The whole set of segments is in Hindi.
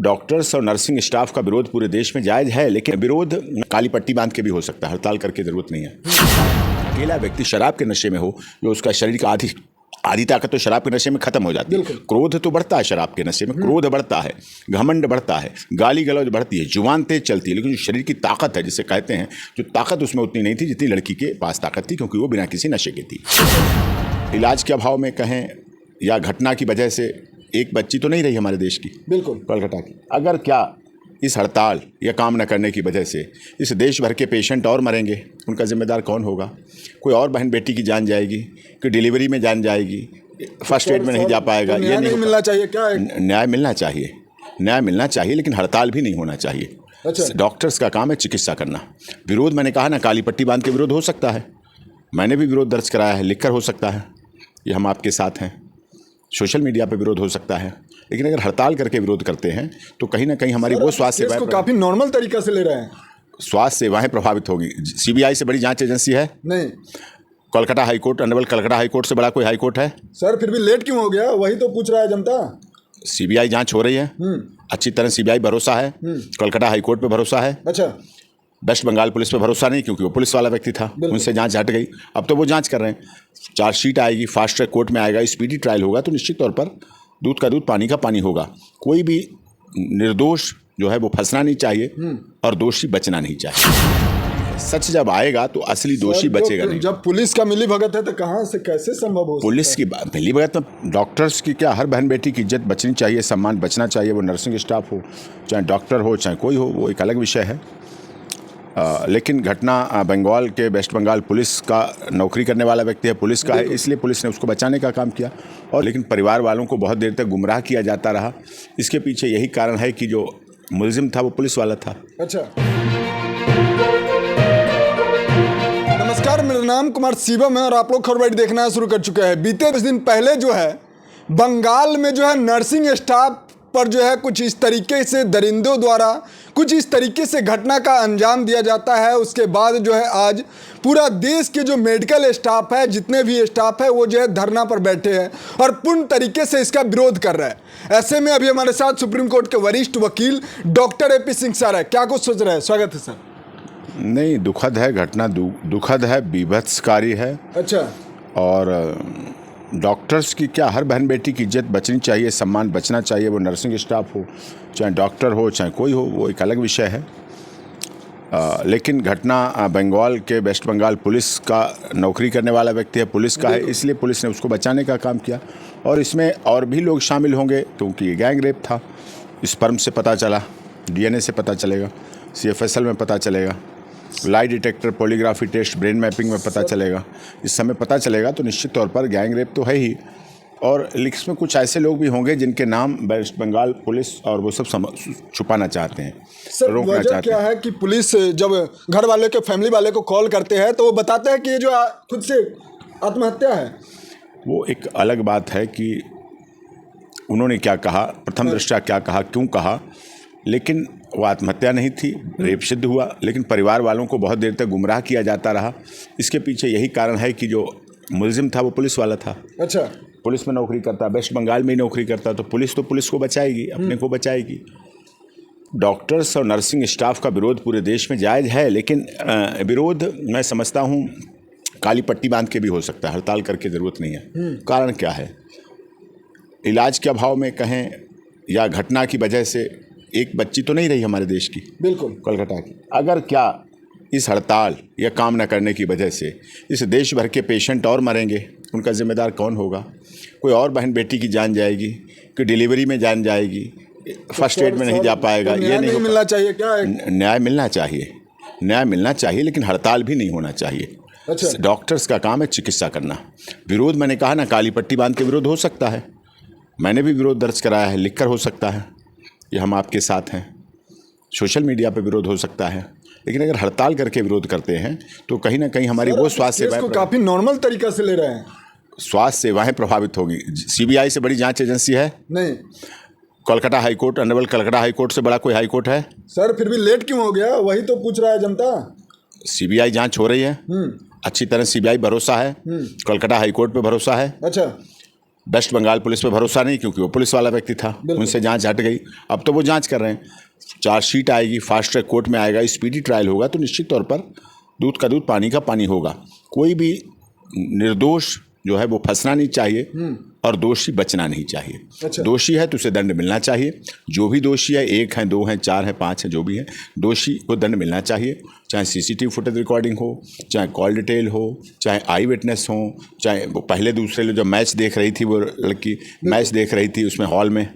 डॉक्टर्स और नर्सिंग स्टाफ का विरोध पूरे देश में जायज़ है, लेकिन विरोध काली पट्टी बांध के भी हो सकता है, हड़ताल करके ज़रूरत नहीं है। अकेला व्यक्ति शराब के नशे में हो, जो उसका शरीर का आधी ताकत तो शराब के नशे में खत्म हो जाती है। क्रोध तो बढ़ता है शराब के नशे में, क्रोध बढ़ता है, घमंड बढ़ता है, गाली गलौज बढ़ती है, जुबान तेज चलती है, लेकिन जो शरीर की ताकत है जिसे कहते हैं, जो ताकत उसमें उतनी नहीं थी जितनी लड़की के पास ताकत थी, क्योंकि वो बिना किसी नशे की थी। इलाज के अभाव में कहें या घटना की वजह से एक बच्ची तो नहीं रही हमारे देश की, बिल्कुल कोलकाता की। अगर क्या इस हड़ताल या काम न करने की वजह से इस देश भर के पेशेंट और मरेंगे, उनका जिम्मेदार कौन होगा? कोई और बहन बेटी की जान जाएगी, कोई डिलीवरी में जान जाएगी, फर्स्ट एड में नहीं जा पाएगा। ये नहीं मिलना चाहिए क्या? न्याय मिलना चाहिए, न्याय मिलना चाहिए, लेकिन हड़ताल भी नहीं होना चाहिए। अच्छा। डॉक्टर्स का काम है चिकित्सा करना। विरोध मैंने कहा ना, काली पट्टी बांध के विरोध हो सकता है, मैंने भी विरोध दर्ज कराया है, लिखकर हो सकता है, ये हम आपके साथ हैं। सोशल मीडिया पे विरोध हो सकता है, लेकिन अगर हड़ताल करके विरोध करते हैं तो कहीं ना कहीं हमारी वो स्वास्थ्य सेवाएं काफ़ी नॉर्मल तरीका से ले रहे हैं, स्वास्थ्य सेवाएं प्रभावित होगी। सीबीआई से बड़ी जांच एजेंसी है नहीं? Kolkata high court, honourable Kolkata high court से बड़ा कोई हाईकोर्ट है? सर फिर भी लेट क्यों हो गया, वही तो पूछ रहा है जनता। सीबीआई जांच हो रही है, अच्छी तरह सीबीआई भरोसा है, कोलकाता हाईकोर्ट पे भरोसा है। अच्छा। वेस्ट बंगाल पुलिस पे भरोसा नहीं, क्योंकि वो पुलिस वाला व्यक्ति था, उनसे जांच हट गई। अब तो वो जांच कर रहे हैं, चार्जशीट आएगी, फास्ट ट्रैक कोर्ट में आएगा, स्पीडी ट्रायल होगा, तो निश्चित तौर पर दूध का दूध पानी का पानी होगा। कोई भी निर्दोष जो है वो फंसना नहीं चाहिए और दोषी बचना नहीं चाहिए। सच जब आएगा तो असली दोषी बचेगा नहीं। जब पुलिस का मिली भगत है तो कहाँ से कैसे संभव हो? पुलिस की मिली भगत में डॉक्टर्स की क्या, हर बहन बेटी की इज्जत बचनी चाहिए, सम्मान बचना चाहिए, वो नर्सिंग स्टाफ हो, चाहे डॉक्टर हो, चाहे कोई हो, वो एक अलग विषय है। लेकिन घटना बंगाल के वेस्ट बंगाल पुलिस का नौकरी करने वाला व्यक्ति है, पुलिस का है, इसलिए पुलिस ने उसको बचाने का काम किया। और लेकिन परिवार वालों को बहुत देर तक गुमराह किया जाता रहा। इसके पीछे यही कारण है कि जो मुलजिम था वो पुलिस वाला था। अच्छा। नमस्कार, मेरा नाम कुमार शिवम है और आप लोग खबर देखना शुरू कर चुके हैं। बीते 10 दिन पहले जो है बंगाल में जो है नर्सिंग स्टाफ पर जो है कुछ इस तरीके से दरिंदों द्वारा कुछ इस तरीके से घटना का अंजाम दिया जाता है। उसके बाद जो है आज पूरा देश के जो मेडिकल स्टाफ है, जितने भी स्टाफ है, वो जो है धरना पर बैठे हैं और पूर्ण तरीके से इसका विरोध कर रहे हैं। ऐसे में अभी हमारे साथ सुप्रीम कोर्ट के वरिष्ठ वकील डॉक्टर AP सिंह सर है। क्या कुछ सोच रहे हैं? स्वागत है सर। नहीं, दुखद है घटना, दुखद है, बीभत्सकारी है। अच्छा। और डॉक्टर्स की क्या, हर बहन बेटी की इज्जत बचनी चाहिए, सम्मान बचना चाहिए, वो नर्सिंग स्टाफ हो, चाहे डॉक्टर हो, चाहे कोई हो, वो एक अलग विषय है। लेकिन घटना बंगाल के वेस्ट बंगाल पुलिस का नौकरी करने वाला व्यक्ति है, पुलिस का है, इसलिए पुलिस ने उसको बचाने का काम किया। और इसमें और भी लोग शामिल होंगे, क्योंकि ये गैंग रेप था। स्पर्म से पता चला, DNA से पता चलेगा, CFSL में पता चलेगा, lie detector, polygraphy test, brain mapping में पता चलेगा। इस समय पता चलेगा तो निश्चित तौर पर गैंग रेप तो है ही। और इसमें कुछ ऐसे लोग भी होंगे जिनके नाम वेस्ट बंगाल पुलिस और वो सब छुपाना चाहते हैं, रोकना चाहते हैं। क्या है कि पुलिस जब घर वाले के, फैमिली वाले को कॉल करते हैं तो वो बताते हैं कि ये जो खुद से आत्महत्या है। वो एक अलग बात है कि उन्होंने क्या कहा, प्रथम दृष्टया क्या कहा, क्यों कहा, लेकिन वो आत्महत्या नहीं थी, रेप सिद्ध हुआ। लेकिन परिवार वालों को बहुत देर तक गुमराह किया जाता रहा। इसके पीछे यही कारण है कि जो मुलजिम था वो पुलिस वाला था। अच्छा। पुलिस में नौकरी करता, वेस्ट बंगाल में ही नौकरी करता, तो पुलिस को बचाएगी, अपने को बचाएगी। डॉक्टर्स और नर्सिंग स्टाफ का विरोध पूरे देश में जायज़ है, लेकिन विरोध मैं समझता हूँ काली पट्टी बांध के भी हो सकता है, हड़ताल करके ज़रूरत नहीं है। कारण क्या है? इलाज के अभाव में कहें या घटना की वजह से एक बच्ची तो नहीं रही हमारे देश की, बिल्कुल, कोलकाता की। अगर क्या इस हड़ताल या काम न करने की वजह से इस देश भर के पेशेंट और मरेंगे, उनका जिम्मेदार कौन होगा? कोई और बहन बेटी की जान जाएगी, कोई डिलीवरी में जान जाएगी, फर्स्ट एड में नहीं जा पाएगा। ये नहीं मिलना चाहिए क्या? न्याय मिलना चाहिए, न्याय मिलना चाहिए, लेकिन हड़ताल भी नहीं होना चाहिए। अच्छा। डॉक्टर्स का काम है चिकित्सा करना। विरोध मैंने कहा ना, काली पट्टी बांध के विरोध हो सकता है, मैंने भी विरोध दर्ज कराया है, लिखकर हो सकता है, ये हम आपके साथ हैं। सोशल मीडिया पे विरोध हो सकता है, लेकिन अगर हड़ताल करके विरोध करते हैं तो कहीं ना कहीं हमारी वो स्वास्थ्य सेवाएं काफ़ी नॉर्मल तरीका से ले रहे हैं, स्वास्थ्य सेवाएं प्रभावित होगी। सीबीआई से बड़ी जांच एजेंसी है? नहीं। Kolkata high court, honourable Kolkata high court से बड़ा कोई हाईकोर्ट है? सर फिर भी लेट क्यों हो गया, वही तो पूछ रहा है जनता। सीबीआई जांच हो रही है, अच्छी तरह सीबीआई भरोसा है, कोलकाता हाईकोर्ट पे भरोसा है। अच्छा। वेस्ट बंगाल पुलिस पे भरोसा नहीं, क्योंकि वो पुलिस वाला व्यक्ति था, उनसे जांच हट गई। अब तो वो जांच कर रहे हैं, चार्जशीट आएगी, फास्ट ट्रैक कोर्ट में आएगा, स्पीडी ट्रायल होगा, तो निश्चित तौर पर दूध का दूध पानी का पानी होगा। कोई भी निर्दोष जो है वो फंसना नहीं चाहिए और दोषी बचना नहीं चाहिए। अच्छा। दोषी है तो उसे दंड मिलना चाहिए। जो भी दोषी है, 1 है, 2 है, 4 है, 5 है, जो भी है, दोषी को दंड मिलना चाहिए। चाहे सीसीटीवी फुटेज रिकॉर्डिंग हो, चाहे कॉल डिटेल हो, चाहे आई विटनेस हो, चाहे वो पहले दूसरे लोग जो मैच देख रही थी, वो लड़की मैच देख रही थी उसमें हॉल में,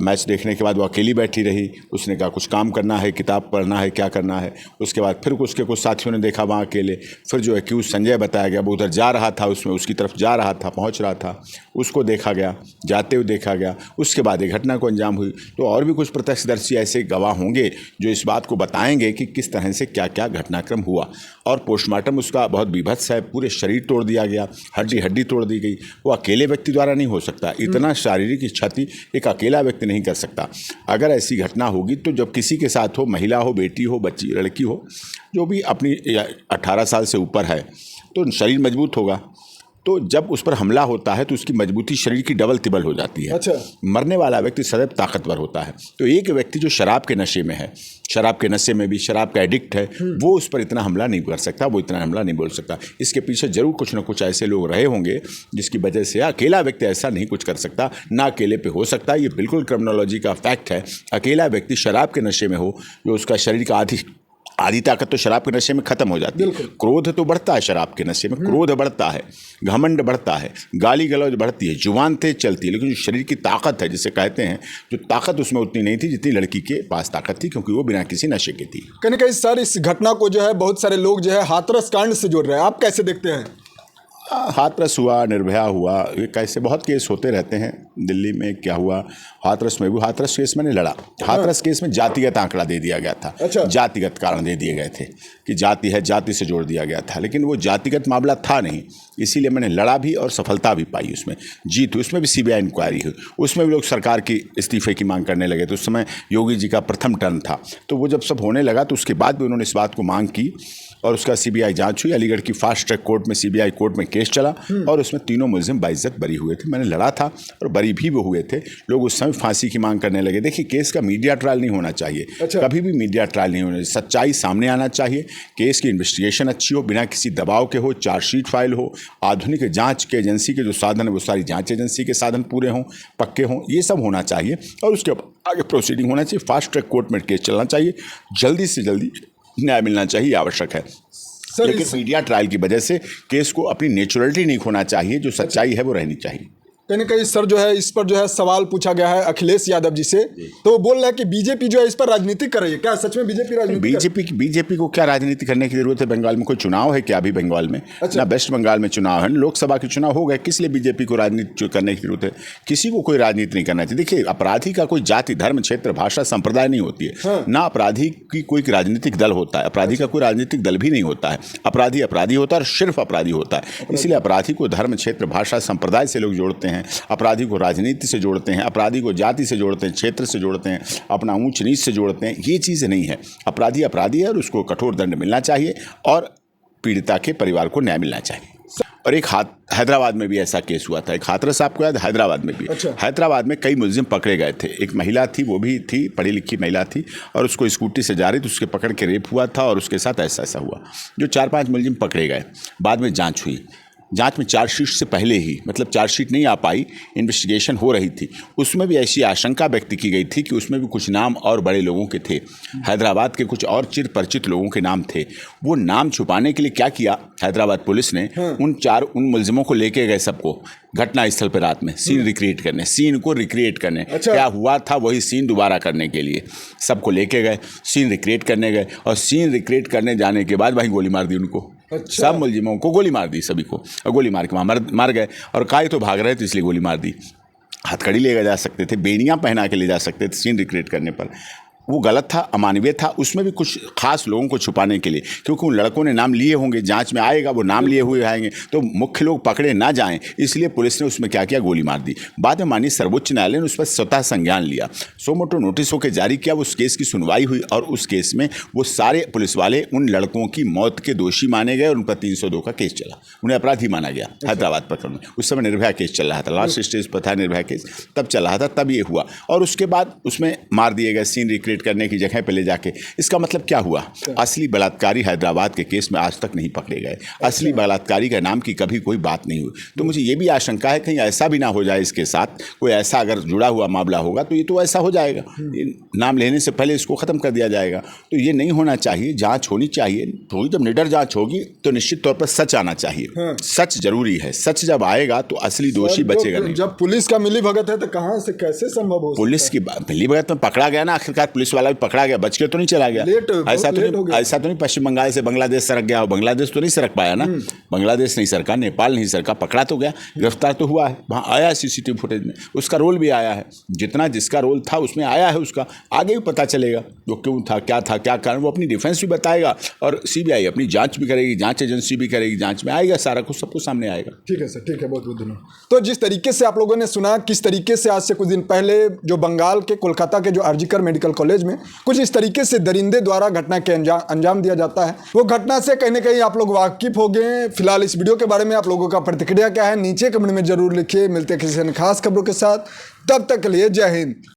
मैच देखने के बाद वो अकेली बैठी रही, उसने कहा कुछ काम करना है, किताब पढ़ना है, क्या करना है। उसके बाद फिर उसके कुछ साथियों ने देखा वहाँ अकेले, फिर जो एक्यूज संजय बताया गया वो उधर जा रहा था, उसमें उसकी तरफ जा रहा था, पहुँच रहा था, उसको देखा गया, जाते हुए देखा गया। उसके बाद एक घटना को अंजाम हुई। तो और भी कुछ प्रत्यक्षदर्शी ऐसे गवाह होंगे जो इस बात को बताएंगे कि किस तरह से क्या क्या घटनाक्रम हुआ। और पोस्टमार्टम उसका बहुत बीभत्स है, पूरे शरीर तोड़ दिया गया, हड्डी हड्डी तोड़ दी गई। वो अकेले व्यक्ति द्वारा नहीं हो सकता, इतना शारीरिक क्षति एक अकेला व्यक्ति नहीं कर सकता। अगर ऐसी घटना होगी तो जब किसी के साथ हो, महिला हो, बेटी हो, बच्ची, लड़की हो, जो भी अपनी 18 साल से ऊपर है, तो शरीर मजबूत होगा। तो जब उस पर हमला होता है तो उसकी मजबूती शरीर की डबल तिबल हो जाती है। अच्छा। मरने वाला व्यक्ति सदैव ताकतवर होता है। तो एक व्यक्ति जो शराब के नशे में है, शराब के नशे में भी शराब का एडिक्ट है, वो उस पर इतना हमला नहीं कर सकता, वो इतना हमला नहीं बोल सकता। इसके पीछे जरूर कुछ ना कुछ ऐसे लोग रहे होंगे जिसकी वजह से अकेला व्यक्ति ऐसा नहीं कुछ कर सकता, ना अकेले पे हो सकता। ये बिल्कुल क्रिमिनोलॉजी का फैक्ट है। अकेला व्यक्ति शराब के नशे में हो, जो उसका शरीर का आधी ताकत तो शराब के नशे में खत्म हो जाती है। क्रोध तो बढ़ता है शराब के नशे में, क्रोध बढ़ता है, घमंड बढ़ता है, गाली गलौज बढ़ती है, जुबान तेज चलती है, लेकिन जो शरीर की ताकत है जिसे कहते हैं, जो ताकत उसमें उतनी नहीं थी जितनी लड़की के पास ताकत थी, क्योंकि वो बिना किसी नशे की थी। कहीं ना कहीं सर इस घटना को जो है बहुत सारे लोग जो है हाथरस कांड से जोड़ रहे हैं, आप कैसे देखते हैं? हाथरस हुआ, निर्भया हुआ, ये कैसे बहुत केस होते रहते हैं। दिल्ली में क्या हुआ, हाथरस में भी, हाथरस केस मैंने लड़ा। हाथरस केस में जातिगत आंकड़ा दे दिया गया था। अच्छा। जातिगत कारण दे दिए गए थे कि जाति है, जाति से जोड़ दिया गया था, लेकिन वो जातिगत मामला था नहीं, इसीलिए मैंने लड़ा भी और सफलता भी पाई। उसमें जीत हुई, उसमें भी सीबीआई इंक्वायरी हुई, उसमें भी लोग सरकार की इस्तीफे की मांग करने लगे। तो उस समय योगी जी का प्रथम टर्म था, तो वो जब सब होने लगा तो उसके बाद भी उन्होंने इस बात को मांग की और उसका सीबीआई जांच हुई। अलीगढ़ की फास्ट ट्रैक कोर्ट में सीबीआई कोर्ट में केस चला और उसमें तीनों मुलजिम बाइज्जत बरी हुए थे। मैंने लड़ा था और बरी भी वो हुए थे। लोग उस समय फांसी की मांग करने लगे। देखिए, केस का मीडिया ट्रायल नहीं होना चाहिए। अच्छा। कभी भी मीडिया ट्रायल नहीं होना चाहिए। सच्चाई सामने आना चाहिए, केस की इन्वेस्टिगेशन अच्छी हो, बिना किसी दबाव के हो, चार्जशीट फाइल हो, आधुनिक जाँच के एजेंसी के जो साधन है वो सारी जाँच एजेंसी के साधन पूरे हों, पक्के हों, ये सब होना चाहिए और उसके आगे प्रोसीडिंग होना चाहिए। फास्ट ट्रैक कोर्ट में केस चलना चाहिए, जल्दी से जल्दी न्याय मिलना चाहिए, आवश्यक है। लेकिन मीडिया ट्रायल की वजह से केस को अपनी नेचुरलिटी नहीं खोना चाहिए, जो सच्चाई है वो रहनी चाहिए। कहीं ना कहीं सर जो है इस पर जो है सवाल पूछा गया है अखिलेश यादव जी से, तो वो बोल रहे हैं कि बीजेपी जो है इस पर राजनीति कर रही है। क्या सच में बीजेपी राजनीति? बीजेपी को क्या राजनीति करने की जरूरत है? बंगाल में कोई चुनाव है क्या अभी? बंगाल में ना वेस्ट बंगाल में चुनाव है, लोकसभा के चुनाव हो गए, किस लिए बीजेपी को राजनीति करने की जरूरत है? किसी को कोई राजनीति नहीं करना चाहिए। देखिए, अपराधी का कोई जाति, धर्म, क्षेत्र, भाषा, संप्रदाय नहीं होती है। ना अपराधी की कोई राजनीतिक दल होता है, अपराधी का कोई राजनीतिक दल भी नहीं होता है। अपराधी अपराधी होता है और सिर्फ अपराधी होता है। इसलिए अपराधी को धर्म, क्षेत्र, भाषा, संप्रदाय से लोग जोड़ते हैं, अपराधी को राजनीति से जोड़ते हैं, अपराधी को जाति से जोड़ते हैं, क्षेत्र से जोड़ते हैं, अपना ऊंच नीच से जोड़ते हैं। ये चीज़ नहीं है। अपराधी अपराधी है और उसको कठोर दंड मिलना चाहिए और पीड़िता के परिवार को न्याय मिलना चाहिए। और एक हैदराबाद में भी ऐसा केस हुआ था। एक हाथरस आपको याद, हैदराबाद में भी। अच्छा। हैदराबाद में कई मुलजिम पकड़े गए थे। एक महिला थी, वो भी थी, पढ़ी लिखी महिला थी, और उसको स्कूटी से जा रही थी, उसके पकड़ के रेप हुआ था और उसके साथ ऐसा ऐसा हुआ। जो 4-5 मुलजिम पकड़े गए, बाद में जाँच हुई। जांच में चार्जशीट से पहले ही, मतलब चार्जशीट नहीं आ पाई, इन्वेस्टिगेशन हो रही थी, उसमें भी ऐसी आशंका व्यक्त की गई थी कि उसमें भी कुछ नाम और बड़े लोगों के थे। हैदराबाद के कुछ और चिर परिचित लोगों के नाम थे। वो नाम छुपाने के लिए क्या किया हैदराबाद पुलिस ने, उन मुलजिमों को लेके गए सबको घटना स्थल पर रात में, सीन रिक्रिएट करने, सीन को रिक्रिएट करने। अच्छा। क्या हुआ था वही सीन दोबारा करने के लिए सबको लेके गए, सीन रिक्रिएट करने गए, और सीन रिक्रिएट करने जाने के बाद वहीं गोली मार दी उनको। अच्छा। सब मुलजिमों को गोली मार दी, सभी को, और गोली मार के वहाँ मार गए। और काय तो भाग रहे थे इसलिए गोली मार दी। हथकड़ी ले जा सकते थे, बेड़ियाँ पहना के ले जा सकते थे सीन रिक्रिएट करने पर। वो गलत था, अमानवीय था, उसमें भी कुछ खास लोगों को छुपाने के लिए, क्योंकि उन लड़कों ने नाम लिए होंगे, जांच में आएगा वो नाम लिए हुए आएंगे, तो मुख्य लोग पकड़े ना जाएं, इसलिए पुलिस ने उसमें क्या किया, गोली मार दी। बाद में माननीय सर्वोच्च न्यायालय ने उस पर स्वतः संज्ञान लिया, सो मोटो नोटिस होकर जारी किया, उस केस की सुनवाई हुई और उस केस में वो सारे पुलिस वाले उन लड़कों की मौत के दोषी माने गए और उन पर 302 का केस चला, उन्हें अपराधी माना गया हैदराबाद प्रकरण में। उस समय निर्भया केस चल रहा था, लास्ट स्टेज पर था निर्भया केस, तब चल रहा था, तब ये हुआ। और उसके बाद उसमें मार दिए गए, सीन रिक्रिएट करने की जगह पे ले जाके। इसका मतलब क्या हुआ, असली बलात्कारी हैदराबाद के केस में आज तक नहीं पकड़े गए, असली बलात्कारी के नाम की कभी कोई बात नहीं हुई। तो मुझे ये भी आशंका है कहीं ऐसा भी ना हो जाए इसके साथ, कोई ऐसा अगर जुड़ा हुआ मामला होगा तो ये तो ऐसा हो जाएगा, नाम लेने से पहले इसको ख़त्म कर दिया जाएगा। तो ये नहीं होना चाहिए, जांच होनी चाहिए। तो जब निडर जांच होगी तो निश्चित तौर पर सच आना चाहिए, सच जरूरी है, सच जब आएगा तो असली दोषी बचेगा नहीं। जब पुलिस का मिली भगत है तो कहाँ से कैसे संभव हो, पुलिस की मिली भगत में पकड़ा गया ना, आखिरकार पुलिस वाला भी पकड़ा गया, बच के तो नहीं चला गया। ऐसा तो नहीं पश्चिम बंगाल से बांग्लादेश सरक गया हो, बांग्लादेश तो नहीं सरक पाया ना, बांग्लादेश नहीं सरका, नेपाल नहीं सरका, पकड़ा तो गया, गिरफ्तार तो हुआ है, वहाँ आया सीसीटीवी फुटेज में, उसका रोल भी आया है, जितना जिसका रोल था उसमें आया है, उसका आगे भी पता चलेगा वो क्यों था, क्या कारण, वो अपनी डिफेंस भी बताएगा और सीबीआई अपनी जांच भी करेगी, जांच एजेंसी भी करेगी, जांच में आएगा सारा कुछ, सब कुछ सामने आएगा। ठीक है सर, ठीक है, बहुत बहुत धन्यवाद। तो जिस तरीके से आप लोगों ने सुना किस तरीके से आज से कुछ दिन पहले जो बंगाल के कोलकाता के जो आरजीकर मेडिकल कॉलेज में कुछ इस तरीके से दरिंदे द्वारा घटना के अंजाम दिया जाता है, वो घटना से कहीं ना कहीं आप लोग वाकिफ हो गए। फिलहाल इस वीडियो के बारे में आप लोगों का प्रतिक्रिया क्या है नीचे कमेंट में जरूर लिखिए। मिलते हैं किसी खास खबरों के साथ, तब तक के लिए जय हिंद।